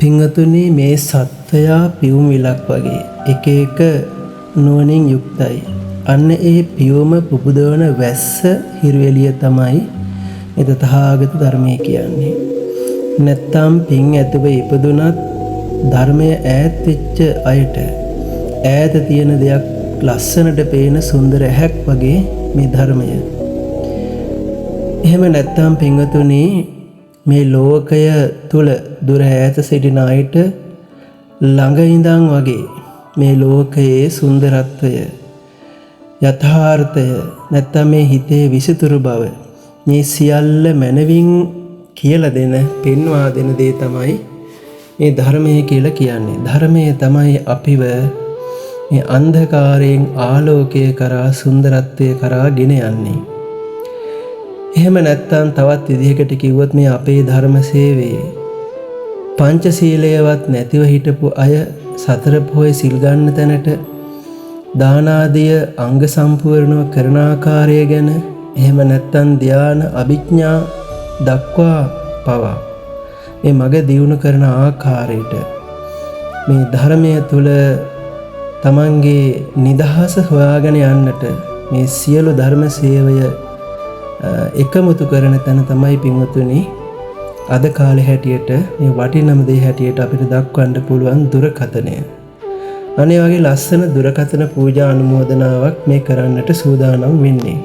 පිංගතුනි මේ සත්වයා පියුම් විලක් වගේ එක එක නුවණින් යුක්තයි. අන්න ඒ පියුම පුබුදවන වැස්ස හිරුවෙලිය තමයි මේ තථාගත ධර්මය කියන්නේ. නැත්තම් පිං ඇතුව ඉපදුනත් ධර්මය ඈත් වෙච්ච අයට ඈත තියෙන දෙයක් ලස්සනට පේන සුන්දර ඇහැක් වගේ මේ ධර්මය. එහෙම නැත්තම් පිංගතුනි මේ ලෝකය තුල දුර ඈත සිටින අයට ළඟ ඉඳන් වගේ මේ ලෝකයේ සුන්දරත්වය යථාර්ථය නැත්තම් මේ හිතේ විසිතුරු බව මේ සියල්ල මනවින් කියලා දෙන පෙන්වා දෙන දේ තමයි මේ ධර්මය කියලා කියන්නේ. ධර්මය තමයි අපිව මේ අන්ධකාරයෙන් ආලෝකය කරා සුන්දරත්වය කරා ගෙන යන්නේ. එහෙම නැත්තම් තවත් විදිහකට කිව්වොත් මේ අපේ ධර්ම සේවයේ පංචශීලයවත් නැතිව හිටපු අය සතර පොහොය සිල් ගන්න තැනට දාන ආදිය අංග සම්පූර්ණව කරන ආකාරය ගැන එහෙම නැත්තම් ධාන අභිඥා දක්වා පවා මේ මග දියුණු කරන ආකාරයට මේ ධර්මය තුල තමන්ගේ නිදහස හොයාගෙන යන්නට මේ සියලු ධර්ම සේවය එකමුතු කරන තැන තමයි පින්වතුනි අද කාලේ හැටියට මේ වටිනම දේ හැටියට අපිට දක්වන්න පුළුවන් දුරකථනය. අනේ වගේ ලස්සන දුරකථන පූජා අනුමෝදනාවක් මේ කරන්නට සූදානම් වෙන්නේ.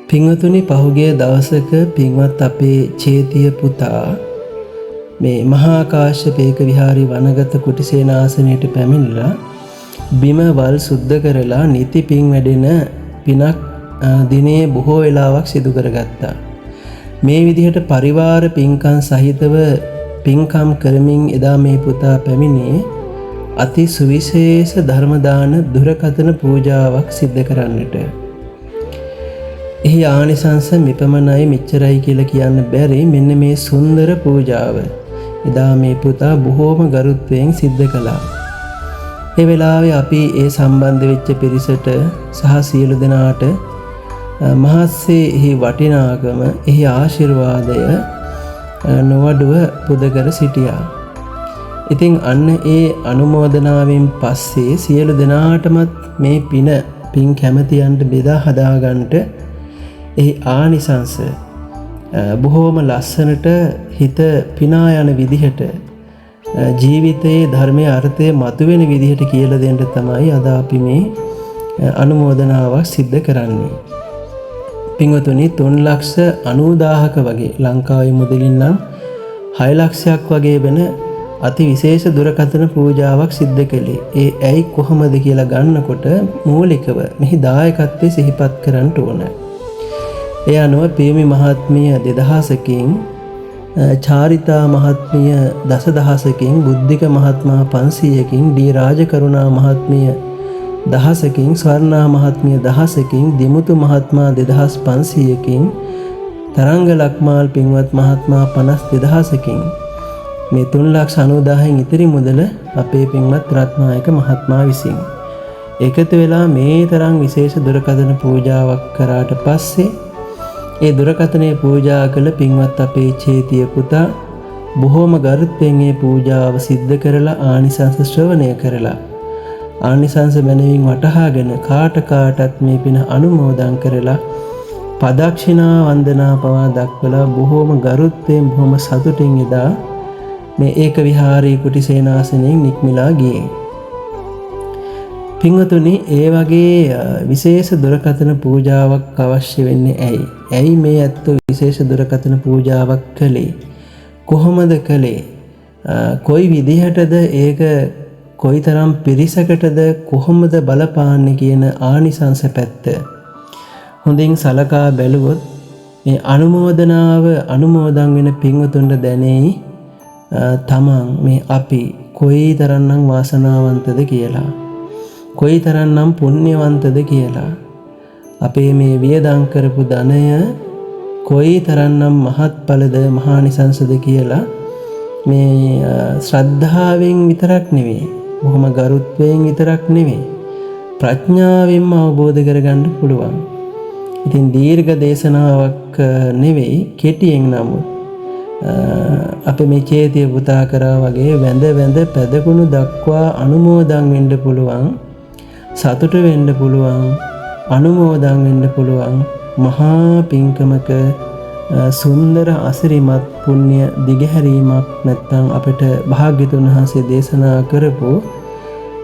පින්වතුනි පහුගිය දවසක පින්වත් අපේ චේතිය පුතා මේ මහා කාශ්‍යපේක විහාරී වනගත කුටිසේනාසනයට පැමිණලා බිම වල් සුද්ධ කරලා නිති පින් වැඩෙන පිනක් දිනේ බොහෝ වෙලාවක් සිදු කරගත්තා. මේ විදිහට පරිවාර පින්කම් සහිතව පින්කම් කරමින් එදා මේ පුතා පැමිණියේ අති සුවිශේෂ ධර්ම දාන දුරකථන පූජාවක් සිද්ධ කරන්නට. එහි ආනිසංස මෙපමණයි මෙච්චරයි කියලා කියන්න බැරි මෙන්න මේ සුන්දර පූජාව එදා මේ පුතා බොහෝම ගරුත්වයෙන් සිද්ධ කළා. ඒ වෙලාවේ අපි ඒ සම්බන්ධ වෙච්ච පිරිසට සහ සියලු දෙනාට මහත්සේ එහි වටිනාකම එහි ආශිර්වාදය නොවඩුව පුද කර සිටියා. ඉතින් අන්න ඒ අනුමෝදනාවෙන් පස්සේ සියලු දෙනාටමත් මේ පින් කැමැතියන්ට බෙදා හදාගන්නට එහි ආනිසංස බොහෝම ලස්සනට හිත පිනා යන විදිහට ජීවිතයේ ධර්මයේ අර්ථය මතුවෙන විදිහට කියලා දෙන්න තමයි අද අපි මේ අනුමෝදනාවක් සිද්ධ කරන්නේ. පින්වතුනි 3,90,000ක වගේ ලංකාවේ මුදලින් නම් 6 ලක්ෂයක් වගේ වෙන අති විශේෂ දුරකථන පූජාවක් සිද්ධ කළේ. ඒ ඇයි කොහොමද කියලා ගන්නකොට මූලිකව මෙහි දායකත්වයේ සිහිපත් කරන්න ඕන. ඒ අනුව පියමි මහත්මිය 2000කින් චාරිතා මහත්මිය 10000කින් බුද්ධික මහත්මයා 500කින් ඩී රාජකරුණා මහත්මිය 1000කින් ස්වර්ණා මහත්මිය 1000කින් දිමුතු මහත්මයා 2500කින් තරංග ලක්මාල් පින්වත් මහත්මයා 52000කින් මේ 3,90,000න් ඉතිරි මුදල අපේ පින්වත් රත්නායක මහත්මයා විසින් එකතු වෙලා මේ තරම් විශේෂ දුරකථන පූජාවක් කරාට පස්සේ ඒ දුරකථනයේ පූජා කළ පින්වත් අපේ චේතිය පුතා බොහෝම ගරුත්වයෙන් මේ පූජාව සිද්ධ කරලා ආනිසංස ශ්‍රවණය කරලා ආනිසංස මනවින් වටහාගෙන කාටත් මේ පින අනුමෝදන් කරලා පදක්ෂිනා වන්දනා පවා දක්වලා බොහෝම ගරුත්වයෙන් බොහොම සතුටින් එදා මේ ඒක විහාරී කුටිසේනාසනයෙන් නික්මිලා ගියේ. පින්වතුනි ඒ වගේ විශේෂ දුරකථන පූජාවක් අවශ්‍ය වෙන්නේ ඇයි? ඇයි මේ ඇත්තෝ විශේෂ දුරකථන පූජාවක් කළේ? කොහොමද කළේ? කොයි විදිහටද ඒක කොයිතරම් පිරිසකටද කොහොමද බලපාන්නේ කියන ආනිසංස පැත්ත හොඳින් සලකා බැලුවොත් මේ අනුමෝදනාව අනුමෝදන් වෙන පින්වතුන්ට දැනෙයි තමන් මේ අපි කොයිතරම්නම් වාසනාවන්තද කියලා කොයිතරම්නම් පුණ්‍යවන්තද කියලා අපේ මේ වියදම් කරපු ධනය කොයිතරම්නම් මහත්ඵලද මහානිසංසද කියලා මේ ශ්‍රද්ධාවෙන් විතරක් නෙවෙයි බොහොම ගරුත්වයෙන් විතරක් නෙවෙයි ප්‍රඥාවෙන්ම අවබෝධ කරගන්න පුළුවන්. ඉතින් දීර්ඝ දේශනාවක් නෙවෙයි කෙටියෙන් නමුත් අපි මේ චේතිය පුතා කරා වගේ වැඳ වැඳ පැදකුණු දක්වා අනුමෝදන් වෙන්න පුළුවන්, සතුට වෙන්න පුළුවන්, අනුමෝදන් වෙන්න පුළුවන් මහා පින්කමක සුන්දර අසිරිමත් පුණ්‍ය දිගහැරීමක් නැත්නම් අපිට භාග්‍යතුන් වහන්සේ දේශනා කරපු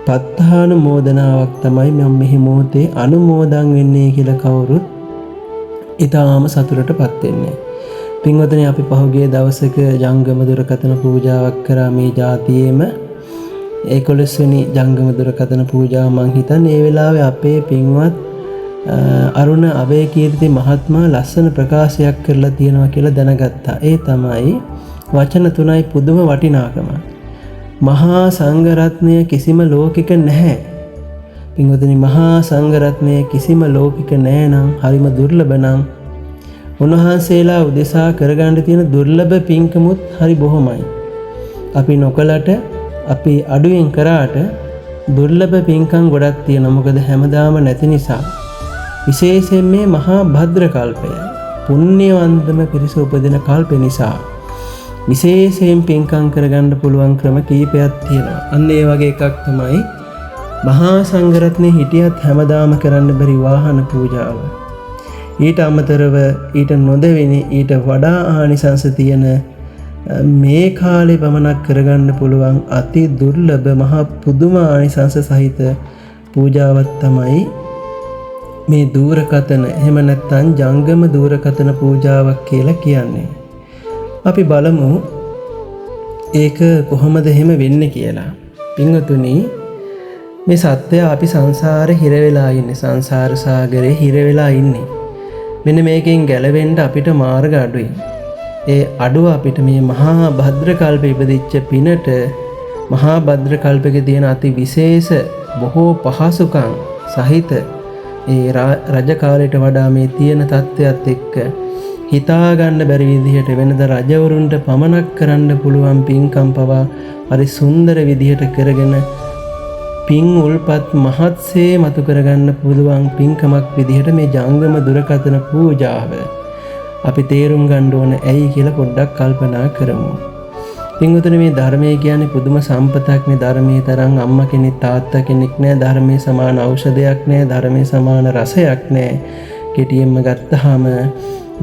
පත්තානුමෝදනාවක් තමයි මම මෙහි මොහොතේ අනුමෝදන් වෙන්නේ කියලා කවුරුත් ඊටාම සතුටටපත් වෙන්නේ. පින්වතුනි, අපි පහුගිය දවසක ජංගම දුරකථන පූජාවක් කරා මේ જાතියේම 11 වෙනි ජංගම දුරකථන පූජාව. මං හිතන්නේ ඒ වෙලාවේ අපේ පින්වත් අරුණ අබේකීර්ති මහත්මයා ලස්සන ප්‍රකාශයක් කරලා තියෙනවා කියලා දැනගත්තා. ඒ තමයි වචන 3යි පුදුම වටිනාකම. මහා සංඝරත්නය කිසිම ලෝකික නැහැ. පින්වතුනි, මහා සංඝරත්නය කිසිම ලෝකික නැහැ නම් හරිම දුර්ලභ නම් උන්වහන්සේලා උදෙසා කරගන්න තියෙන දුර්ලභ පින්කමුත් හරි බොහොමයි. අපි නොකලට, අපි අඩුවෙන් කරාට දුර්ලභ පින්කම් ගොඩක් තියෙනවා. මොකද හැමදාම නැති නිසා. විශේෂයෙන් මේ මහා භද්‍ර කල්පය පුණ්‍යවන්තම පිරිස උපදින කල්ප නිසා විශේෂයෙන් පින්කම් කරගන්න පුළුවන් ක්‍රම කීපයක් තියෙනවා. අන්න ඒ වගේ එකක් තමයි මහා සංඝරත්නයේ හිටියත් හැමදාම කරන්න බැරි වාහන පූජාව. ඊට අමතරව ඊට නොදෙවෙනි ඊට වඩා ආනිසංස තියෙන මේ කාලේ පමණක් කරගන්න පුළුවන් අති දුර්ලභ මහා පුදුම ආනිසංස සහිත පූජාවක් තමයි මේ දුරකථන, එහෙම නැත්නම් ජංගම දුරකථන පූජාවක් කියලා කියන්නේ. අපි බලමු ඒක කොහොමද එහෙම වෙන්නේ කියලා. පින්වතුනි, මේ සත්‍යය අපි සංසාරේ හිර වෙලා ඉන්නේ, සංසාර සාගරේ හිර වෙලා ඉන්නේ. මෙන්න මේකෙන් ගැලවෙන්න අපිට මාර්ග අඩුයි. ඒ අඩුව අපිට මේ මහා භද්‍ර කල්පෙ ඉපදිච්ච පිනට, මහා භද්‍ර කල්පෙක තියෙන අති විශේෂ බොහෝ පහසුකම් සහිත ඒ රජ කාලයට වඩා මේ තියෙන තත්ත්වයක් එක්ක හිතා ගන්න බැරි විදිහට වෙනද රජවරුන්ට පමනක් කරන්න පුළුවන් පින්කම් පවා හරි සුන්දර විදිහට කරගෙන පින් උල්පත් මහත්සේ මතු කරගන්න පුළුවන් පින්කමක් විදිහට මේ ජංගම දුරකථන පූජාව අපි තේරුම් ගන්න ඕන ඇයි කියලා පොඩ්ඩක් කල්පනා කරමු. පින්වතුනි, මේ ධර්මය කියන්නේ පුදුම සම්පතක්. මේ ධර්මයේ තරම් අම්මා කෙනෙක් තාත්තා කෙනෙක් නෑ. ධර්මයේ සමාන ඖෂධයක් නෑ. ධර්මයේ සමාන රසයක් නෑ. කෙටියෙන්ම ගත්තාම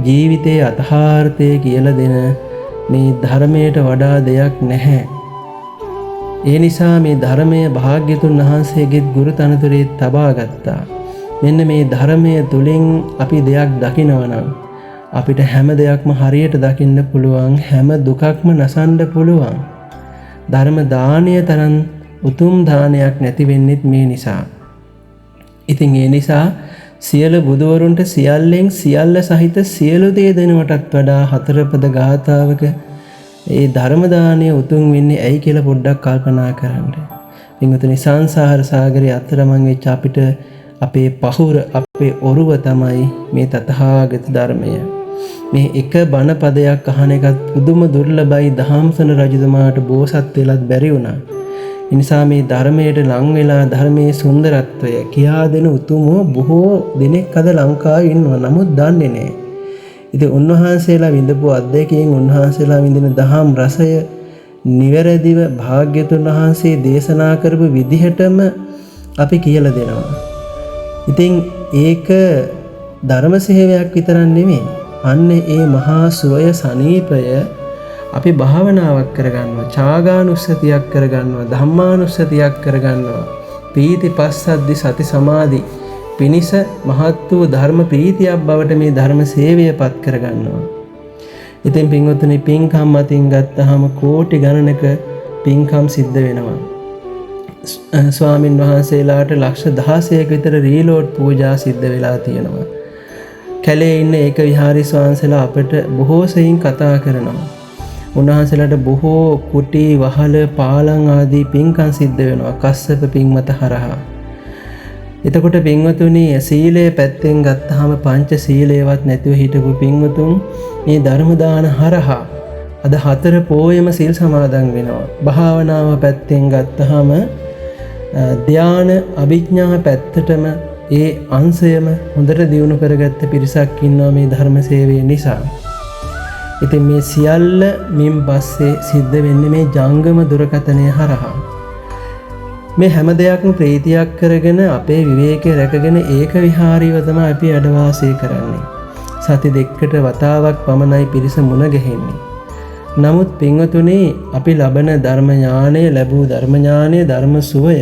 ජීවිතයේ අතහාර්ථය කියලා දෙන මේ ධර්මයට වඩා දෙයක් නැහැ. ඒ නිසා මේ ධර්මය භාග්‍යතුන් වහන්සේගේ ගුරු තනතුරේ තබා ගත්තා. මෙන්න මේ ධර්මය තුලින් අපි දෙයක් දකිනවා නම් අපිට හැම දෙයක්ම හරියට දකින්න පුළුවන්, හැම දුකක්ම නසන්න පුළුවන්. ධර්ම දානය තරම් උතුම් දානයක් නැති වෙන්නෙත් මේ නිසා. ඉතින් ඒ නිසා සියලු බුදුවරුන්ට සියල්ලෙන් සියල්ල සහිත සියලු දේ දෙනවටත් වඩා හතරපද ගාථාවක ඒ ධර්ම දානය උතුම් වෙන්නේ ඇයි කියලා පොඩ්ඩක් කල්පනා කරන්න. පින්වතුනි, සංසාර සාගරයේ අතරමං වෙච්ච අපිට අපේ පහුර, අපේ ඔරුව තමයි මේ තථාගත ධර්මය. මේ එක බණ පදයක් අහන එකත් පුදුම දුර්ලභයි. දහම්සන රජතුමාට බෝසත් වෙලත් බැරි වුණා. ඒ නිසා මේ ධර්මයට ලං වෙලා ධර්මයේ සුන්දරත්වය කියා දෙන උතුමෝ බොහෝ දෙනෙක් අද ලංකාවේ ඉන්නවා. නමුත් දන්නේ නැහැ. ඉතින් උන්වහන්සේලා විඳපු අත්දැකීම්, උන්වහන්සේලා විඳින දහම් රසය නිවැරදිව භාග්‍යතුන් වහන්සේ දේශනා කරපු විදිහටම අපි කියලා දෙනවා. ඉතින් ඒක ධර්ම සේවයක් විතරක් නෙමෙයි. අන්න ඒ මහා සුවය සනීපය අපි භාවනාවක් කරගන්නවා, ඡාගානුස්සතියක් කරගන්නවා, ධම්මානුස්සතියක් කරගන්නවා. පීති පස්සද්දි සති සමාධි පිනිස මහත් වූ ධර්ම ප්‍රීතියක් බවට මේ ධර්ම සේවයපත් කරගන්නවා. ඉතින් පින්වත්නි, පින්කම් අතින් ගත්තාම කෝටි ගණනක පින්කම් සිද්ධ වෙනවා. ස්වාමින් වහන්සේලාට ලක්ෂ 16ක විතර රීලෝඩ් පූජා සිද්ධ වෙලා තියෙනවා. කැලේ ඉන්න ඒක විහාරී ස්වාමීන්සලා අපට බොහෝ සෙයින් කතා කරනවා. උන්වහන්සේලාට බොහෝ කුටි, වහල, පාලං ආදී පින්කම් සිද්ධ වෙනවා කස්සප පින්මත හරහා. එතකොට පින්වතුනි, සීලයේ පැත්තෙන් ගත්තාම පංච සීලයවත් නැතුව හිටපු පින්වතුන් මේ ධර්ම දාන හරහා අද 4 පෝයම සීල් සමාදන් වෙනවා. භාවනාව පැත්තෙන් ගත්තාම ධ්‍යාන, අභිඥා පැත්තටම ඒ අංශයම හොඳට දියුණු කරගත්ත පිරිසක් ඉන්නවා මේ ධර්ම සේවය නිසා. ඉතින් මේ සියල්ල මින් පස්සේ සිද්ධ වෙන්නේ මේ ජංගම දුරකථනය හරහා. මේ හැම දෙයක්ම ප්‍රීතියක් කරගෙන අපේ විවේකය රැකගෙන ඒක විහාරීව තමයි අපි වැඩ කරන්නේ. සති දෙකකට වතාවක් පමණයි පිරිස මුණ ගැහෙන්නේ. නමුත් පින්වතුනි අපි ලබන ධර්ම ඥානය ලැබූ ධර්ම ඥානය ධර්ම සුවය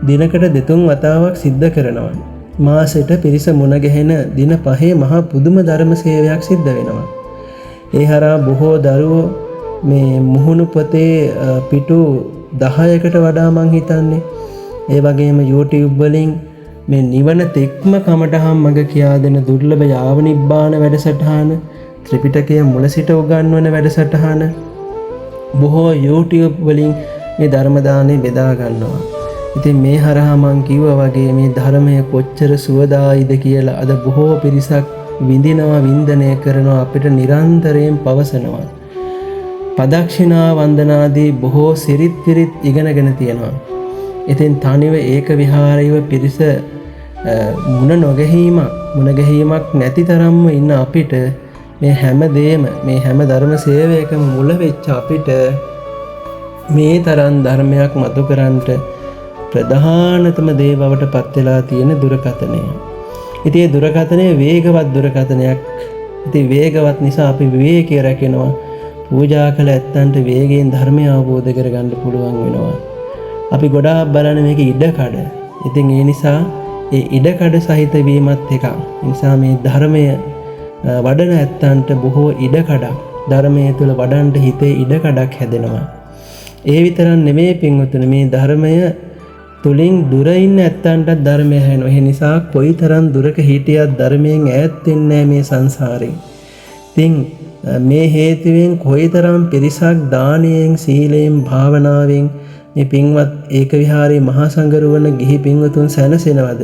දිනකට දෙතුන් වතාවක් සිද්ධ කරනවා. මාසෙට පිරිස මුණ ගැහෙන දින 5 මහා පුදුම ධර්ම සේවයක් සිද්ධ වෙනවා. ඒ හරහා බොහෝ දරුවෝ මේ මුහුණු පොතේ පිටු 10කට වඩා මං හිතන්නේ. ඒ වගේම YouTube වලින් මේ නිවන තෙක්ම කමටහම් මඟ කියා දෙන දුර්ලභ යාව නිබ්බාන වැඩසටහන, ත්‍රිපිටකය මුල සිට උගන්වන වැඩසටහන, බොහෝ YouTube වලින් මේ ධර්ම දාණය බෙදා ගන්නවා. ඉතින් මේ හරහා මං කිව්වා වගේ මේ ධර්මය කොච්චර සුවදායිද කියලා අද බොහෝ පිරිසක් විඳිනවා, වින්දනය කරනවා, අපිට නිරන්තරයෙන් පවසනවා. පදක්ෂිනා වන්දනාදී බොහෝ සිරිත් පිරිත් ඉගෙනගෙන තියෙනවා. ඉතින් තනිව ඒක විහාරීව පිරිස මුණ ගැහිමක් නැති තරම්ම ඉන්න අපිට මේ හැම දෙයක්ම මේ හැම ධර්ම සේවයකම මුල වෙච්ච අපිට මේ තරම් ධර්මයක් මතු කරන්නට ප්‍රධානතම දේ බවට පත් වෙලා තියෙන දුරකථනය. ඉතින් මේ දුරකථනය වේගවත් දුරකථනයක්. ඉතින් වේගවත් නිසා අපි විවේකී රැකෙනවා. පූජා කළ ඇත්තන්ට වේගයෙන් ධර්මය අවබෝධ කරගන්න පුළුවන් වෙනවා. අපි ගොඩාක් බලන්නේ මේක ඉඩකඩ. ඉතින් ඒ නිසා ඒ ඉඩකඩ සහිත වීමත් එකක්. ඒ නිසා මේ ධර්මය වඩන ඇත්තන්ට බොහෝ ඉඩකඩක් ධර්මයේ තුල වඩන්න හිතේ ඉඩකඩක් හැදෙනවා. ඒ විතරක් නෙමෙයි පින්වතුනි මේ ධර්මය තුලින් දුර ඉන්න ඇත්තන්ට ධර්මය ඇහෙනවා. ඒ නිසා කොයිතරම් දුරක හිටියත් ධර්මයෙන් ඈත් වෙන්නේ මේ සංසාරේ. ඉතින් මේ හේතුවෙන් කොයිතරම් පිරිසක් දානයෙන්, සීලයෙන්, භාවනාවෙන් මේ පින්වත් ඒක විහාරයේ මහා සංඝරුවන ගිහි පින්වතුන් සැනසෙනවද?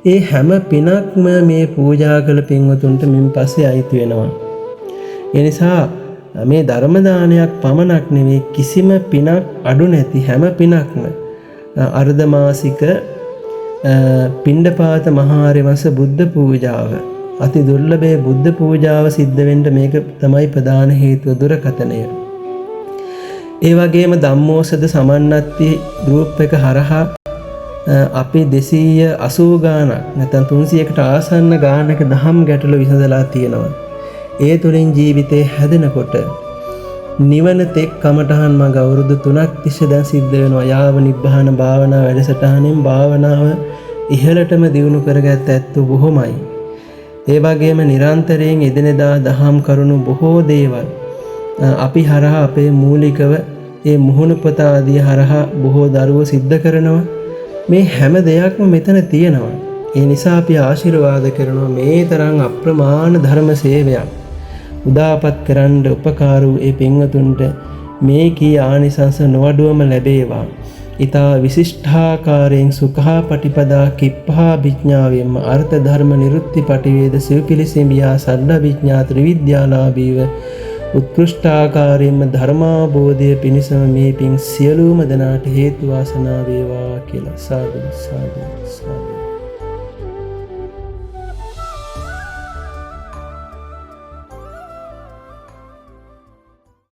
ඒ හැම පිනක්ම මේ පූජා කළ පින්වතුන්ට මින් පස්සේ අයිති වෙනවා. ඒ නිසා මේ ධර්ම දානයක් පමණක් නෙවෙයි කිසිම පිනක් අඩු නැති හැම පිනක්ම අර්ධමාසික පිණ්ඩපාත මහාරවංශ බුද්ධ පූජාව අති දුර්ලභයේ බුද්ධ පූජාව සිද්ධ වෙන්න මේක තමයි ප්‍රධාන හේතුව දුරකථනය. ඒ වගේම ධම්මෝසද සමන්නත්ති ගෲප් එක හරහා අපි 280 ගානක් නැත්නම් 300කට ආසන්න ගානක දහම් ගැටළු විසඳලා තියෙනවා. ඒ තුලින් ජීවිතේ හැදෙනකොට නිවන තෙක් කමඨහන් මඟ අවුරුදු 3ක් තිස්සේ දැන් සිද්ධ වෙනවා. යාව නිබ්බාන භාවනා වැඩසටහනෙන් භාවනාව ඉහළටම දියුණු කරගත්ත ඇත්තෝ බොහොමයි. ඒ වගේම නිරන්තරයෙන් එදිනෙදා දහම් කරුණු බොහෝ දේවල් අපි හරහා අපේ මූලිකව මේ මුහුණු පොත ආදී හරහා බොහෝ දරුවෝ සිද්ධ කරනවා. මේ හැම දෙයක්ම මෙතන තියෙනවා. ඒ නිසා අපි ආශිර්වාද කරනවා මේ තරම් අප්‍රමාණ ධර්ම සේවයක් උදාපත් කරන්න උපකාර වූ ඒ පින්වතුන්ට මේ කී ආනිසංස නොඅඩුවම ලැබේවා. ඊතා විශිෂ්ඨාකාරයෙන් සුඛා පටිපදා කිප්පහා විඥාවෙන්ම අර්ථ ධර්ම නිරුත්ති පටිවේද සිව්පිලිසිමියා සඩ විඥා ත්‍රිවිද්‍යාලාභීව උත්කෘෂ්ඨාකාරයෙන්ම ධර්මාබෝධය පිණිසම මේ පින් සියලුම දෙනාට හේතු වාසනා වේවා කියලා සාදු සාදු සාදු